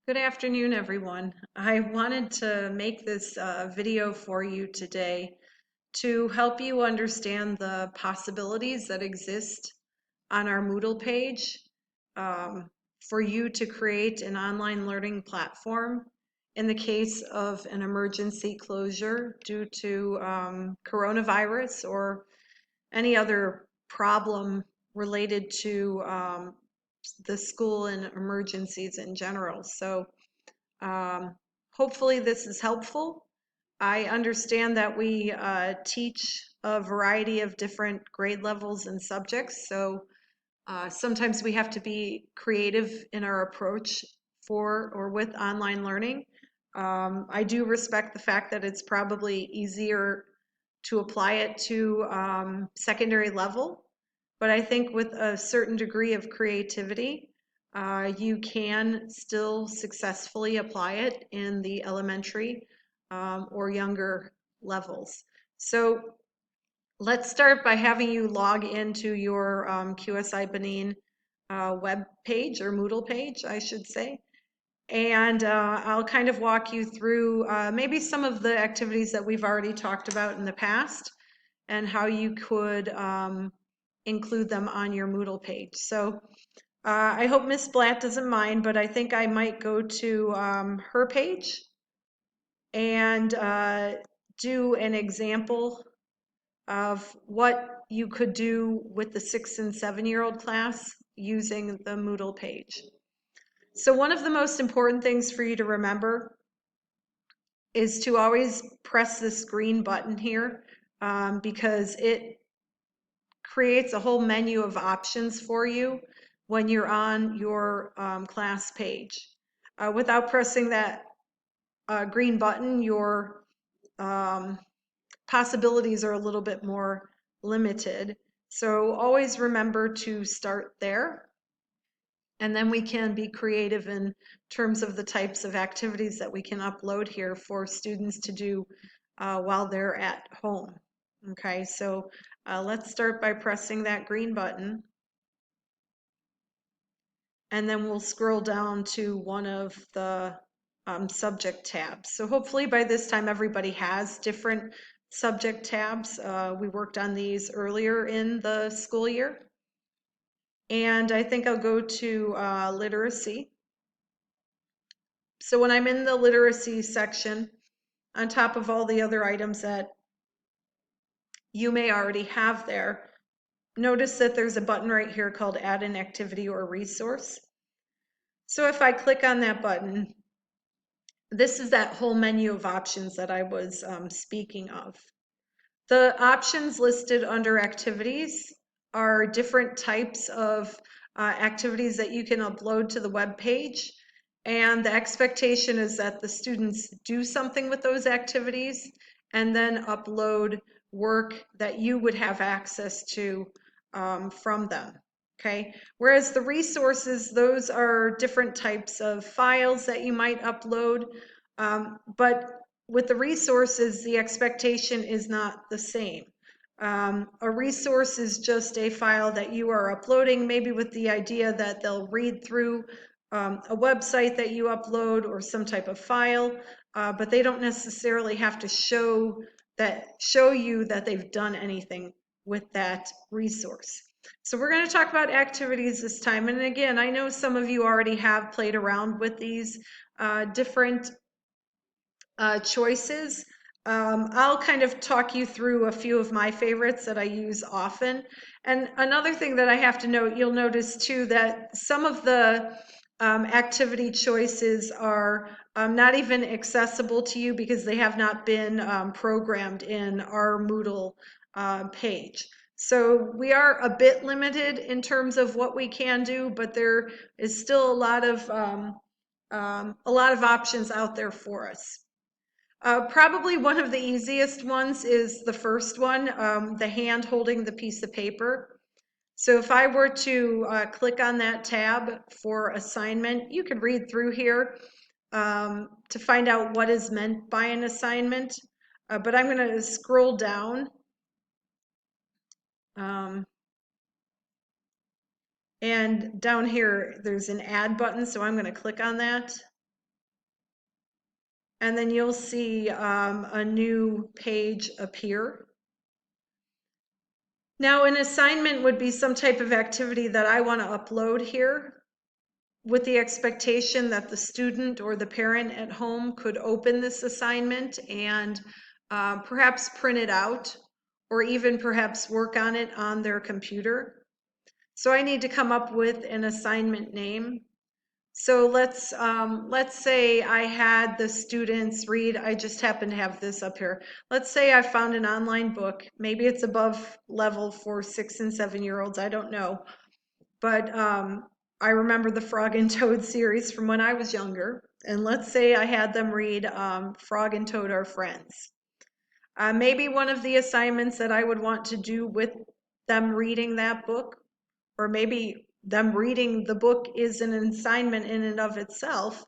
Good afternoon, everyone. I wanted to make this video for you today to help you understand the possibilities that exist on our Moodle page um, for you to create an online learning platform in the case of an emergency closure due to coronavirus or any other problem related to the school and emergencies in general. So um, hopefully this is helpful. I understand that we teach a variety of different grade levels and subjects, so sometimes we have to be creative in our approach for or with online learning. I do respect the fact that it's probably easier to apply it to secondary level, but I think with a certain degree of creativity, you can still successfully apply it in the elementary or younger levels. So let's start by having you log into your QSI Benin web page or Moodle page, I should say. And I'll kind of walk you through maybe some of the activities that we've already talked about in the past and how you could include them on your Moodle page. So I hope Miss Blatt doesn't mind, but I think I might go to her page and do an example of what you could do with the 6 and 7-year-old class using the Moodle page. So one of the most important things for you to remember is to always press this green button here because it creates a whole menu of options for you when you're on your class page. Without pressing that green button, your um, possibilities are a little bit more limited. So always remember to start there. And then we can be creative in terms of the types of activities that we can upload here for students to do while they're at home. Okay, so let's start by pressing that green button. And then we'll scroll down to one of the subject tabs. So hopefully by this time everybody has different subject tabs. We worked on these earlier in the school year. And I think I'll go to literacy. So when I'm in the literacy section, on top of all the other items that you may already have there, notice that there's a button right here called Add an Activity or Resource. So if I click on that button, this is that whole menu of options that I was speaking of. The options listed under activities are different types of activities that you can upload to the web page. And the expectation is that the students do something with those activities and then upload work that you would have access to from them. Okay. Whereas the resources, those are different types of files that you might upload. But with the resources, the expectation is not the same. A resource is just a file that you are uploading, maybe with the idea that they'll read through a website that you upload or some type of file, but they don't necessarily have to show you that they've done anything with that resource. So we're going to talk about activities this time. And again, I know some of you already have played around with these different choices. I'll kind of talk you through a few of my favorites that I use often. And another thing that I have to note, you'll notice too that some of the activity choices are not even accessible to you because they have not been programmed in our Moodle page. So we are a bit limited in terms of what we can do, but there is still a lot of options out there for us. Probably one of the easiest ones is the first one, the hand holding the piece of paper. So if I were to click on that tab for assignment, you could read through here to find out what is meant by an assignment. But I'm going to scroll down. And down here, there's an add button, so I'm going to click on that. and then you'll see a new page appear. Now, an assignment would be some type of activity that I want to upload here with the expectation that the student or the parent at home could open this assignment and perhaps print it out, or even perhaps work on it on their computer. So I need to come up with an assignment name. So let's say I had the students read, I just happen to have this up here. Let's say I found an online book. Maybe it's above level for 6 and 7-year-olds, I don't know. But I remember the Frog and Toad series from when I was younger. And let's say I had them read Frog and Toad Are Friends. Maybe one of the assignments that I would want to do with them reading that book, or maybe them reading the book, is an assignment in and of itself.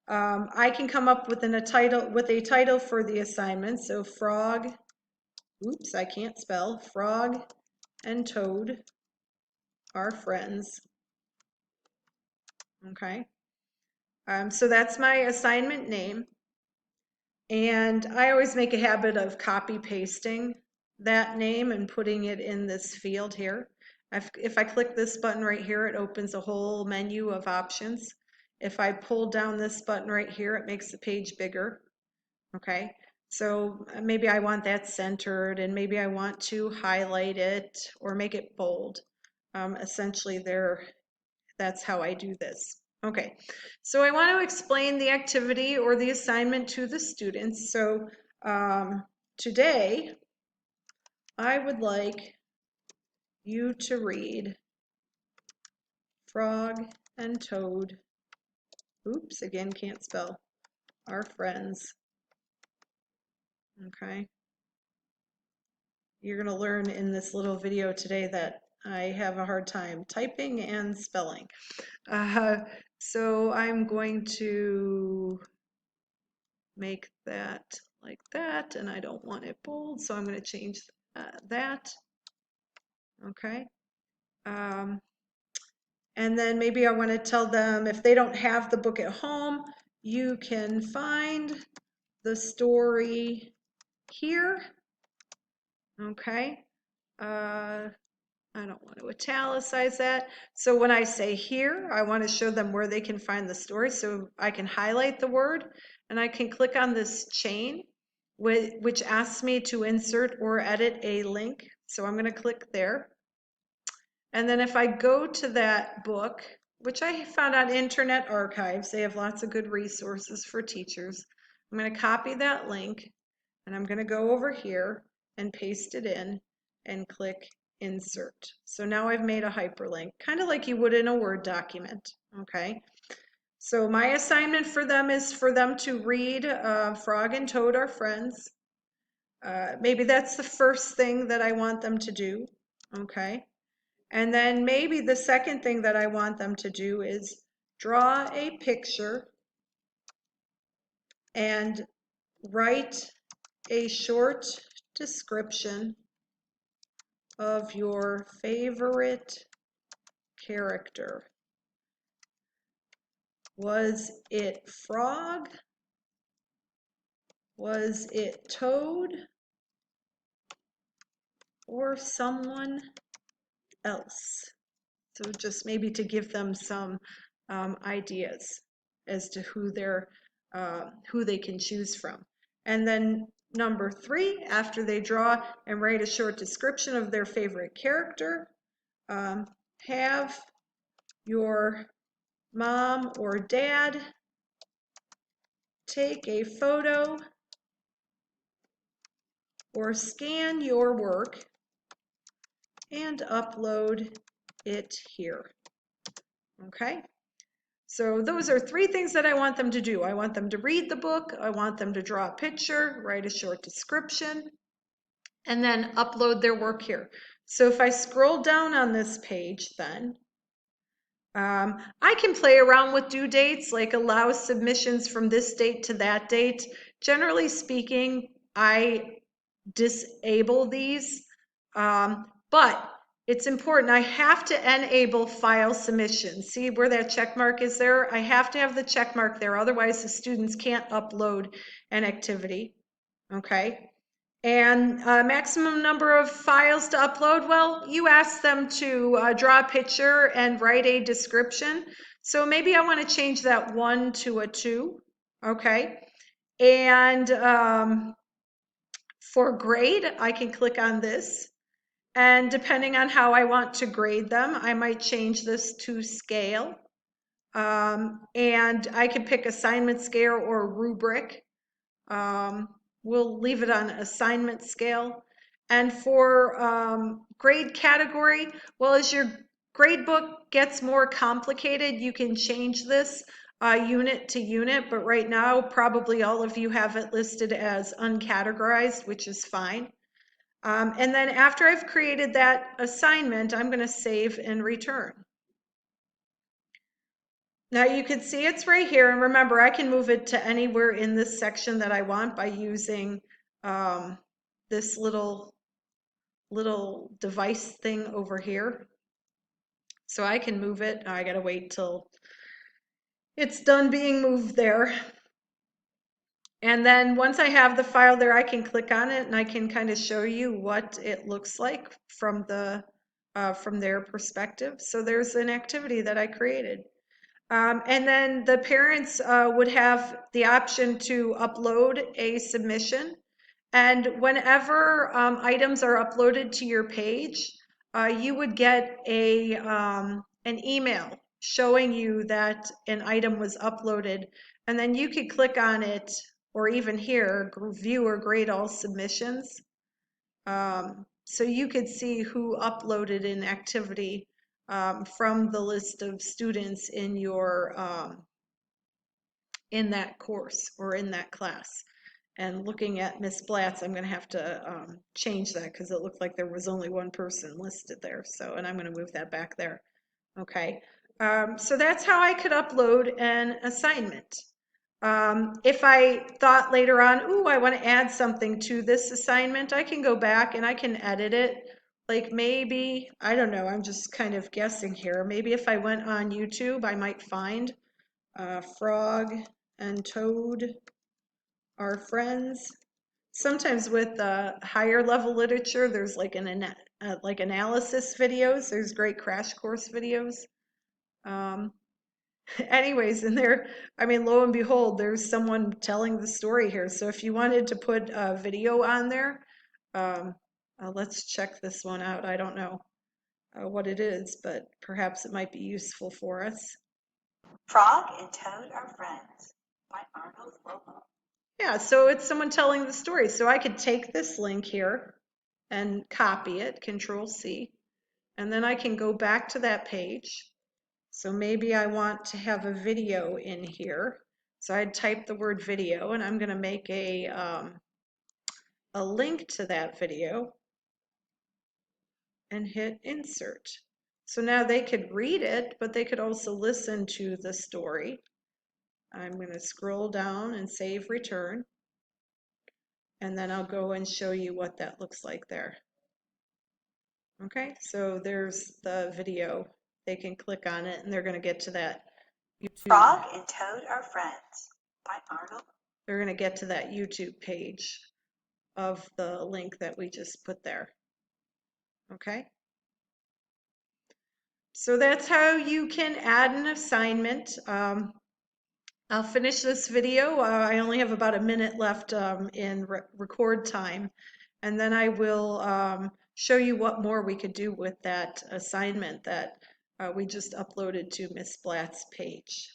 I can come up with a title for the assignment. So Frog, oops, I can't spell, Frog and Toad Are Friends. Okay. So that's my assignment name. And I always make a habit of copy pasting that name and putting it in this field here. If I click this button right here, it opens a whole menu of options. If I pull down this button right here, it makes the page bigger. Okay, so maybe I want that centered, and maybe I want to highlight it or make it bold. Essentially, that's how I do this. Okay, so I want to explain the activity or the assignment to the students. So today, I would like you to read Frog and Toad, oops, again, can't spell, Are Friends. Okay, you're going to learn in this little video today that I have a hard time typing and spelling. So I'm going to make that like that, and I don't want it bold, so I'm going to change that. Okay. And then maybe I want to tell them, if they don't have the book at home, you can find the story here. Okay. I don't want to italicize that. So when I say here, I want to show them where they can find the story. So I can highlight the word, and I can click on this chain, which asks me to insert or edit a link. So I'm going to click there. And then if I go to that book, which I found on Internet Archives, they have lots of good resources for teachers. I'm going to copy that link, and I'm going to go over here and paste it in and click insert. So now I've made a hyperlink, kind of like you would in a Word document. Okay. So my assignment for them is for them to read Frog and Toad Are Friends. Maybe that's the first thing that I want them to do. Okay. And then maybe the second thing that I want them to do is draw a picture and write a short description of your favorite character. Was it Frog? Was it Toad? Or someone else? So just maybe to give them some ideas as to who they can choose from. And then number 3, after they draw and write a short description of their favorite character, have your mom or dad take a photo or scan your work and upload it here. Okay, so those are 3 things that I want them to do. I want them to read the book, I want them to draw a picture, write a short description, and then upload their work here. So if I scroll down on this page, then I can play around with due dates, like allow submissions from this date to that date. Generally speaking, I disable these, but it's important. I have to enable file submission. See where that check mark is there? I have to have the check mark there. Otherwise, the students can't upload an activity. Okay. And maximum number of files to upload. Well, you asked them to draw a picture and write a description. So maybe I want to change that 1 to a 2. Okay. And for grade, I can click on this. And depending on how I want to grade them, I might change this to scale. And I can pick assignment scale or rubric. We'll leave it on assignment scale. And for grade category, well, as your grade book gets more complicated, you can change this unit to unit, but right now, probably all of you have it listed as uncategorized, which is fine. And then after I've created that assignment, I'm going to save and return. Now you can see it's right here, and remember I can move it to anywhere in this section that I want by using this little device thing over here. So I can move it. I gotta wait till it's done being moved there. And then once I have the file there, I can click on it and I can kind of show you what it looks like from their perspective. So there's an activity that I created. And then the parents would have the option to upload a submission. And whenever items are uploaded to your page, you would get an email showing you that an item was uploaded. And then you could click on it, or even here, view or grade all submissions. So you could see who uploaded an activity from the list of students in your in that course or in that class. And looking at Miss Blatz, I'm going to have to change that because it looked like there was only one person listed there. So, and I'm going to move that back there. Okay. So that's how I could upload an assignment. If I thought later on, ooh, I want to add something to this assignment, I can go back and I can edit it. Like maybe, I don't know, I'm just kind of guessing here. Maybe if I went on YouTube, I might find Frog and Toad are friends. Sometimes with higher level literature, there's like like analysis videos. There's great crash course videos. Anyways, and there, I mean, lo and behold, there's someone telling the story here. So if you wanted to put a video on there, let's check this one out. I don't know what it is, but perhaps it might be useful for us. Frog and Toad Are Friends by Arnold Lobo. Yeah, so it's someone telling the story. So I could take this link here and copy it, Control C, and then I can go back to that page. So maybe I want to have a video in here. So I'd type the word video and I'm going to make a link to that video and hit insert. So now they could read it, but they could also listen to the story. I'm going to scroll down and save return. And then I'll go and show you what that looks like there. Okay, so there's the video. They can click on it and they're going to get to that YouTube. Frog and Toad Are Friends by Arnold. They're going to get to that YouTube page of the link that we just put there. Okay. So that's how you can add an assignment. I'll finish this video. I only have about a minute left in record time. And then I will show you what more we could do with that assignment that we just uploaded to Miss Blatt's page.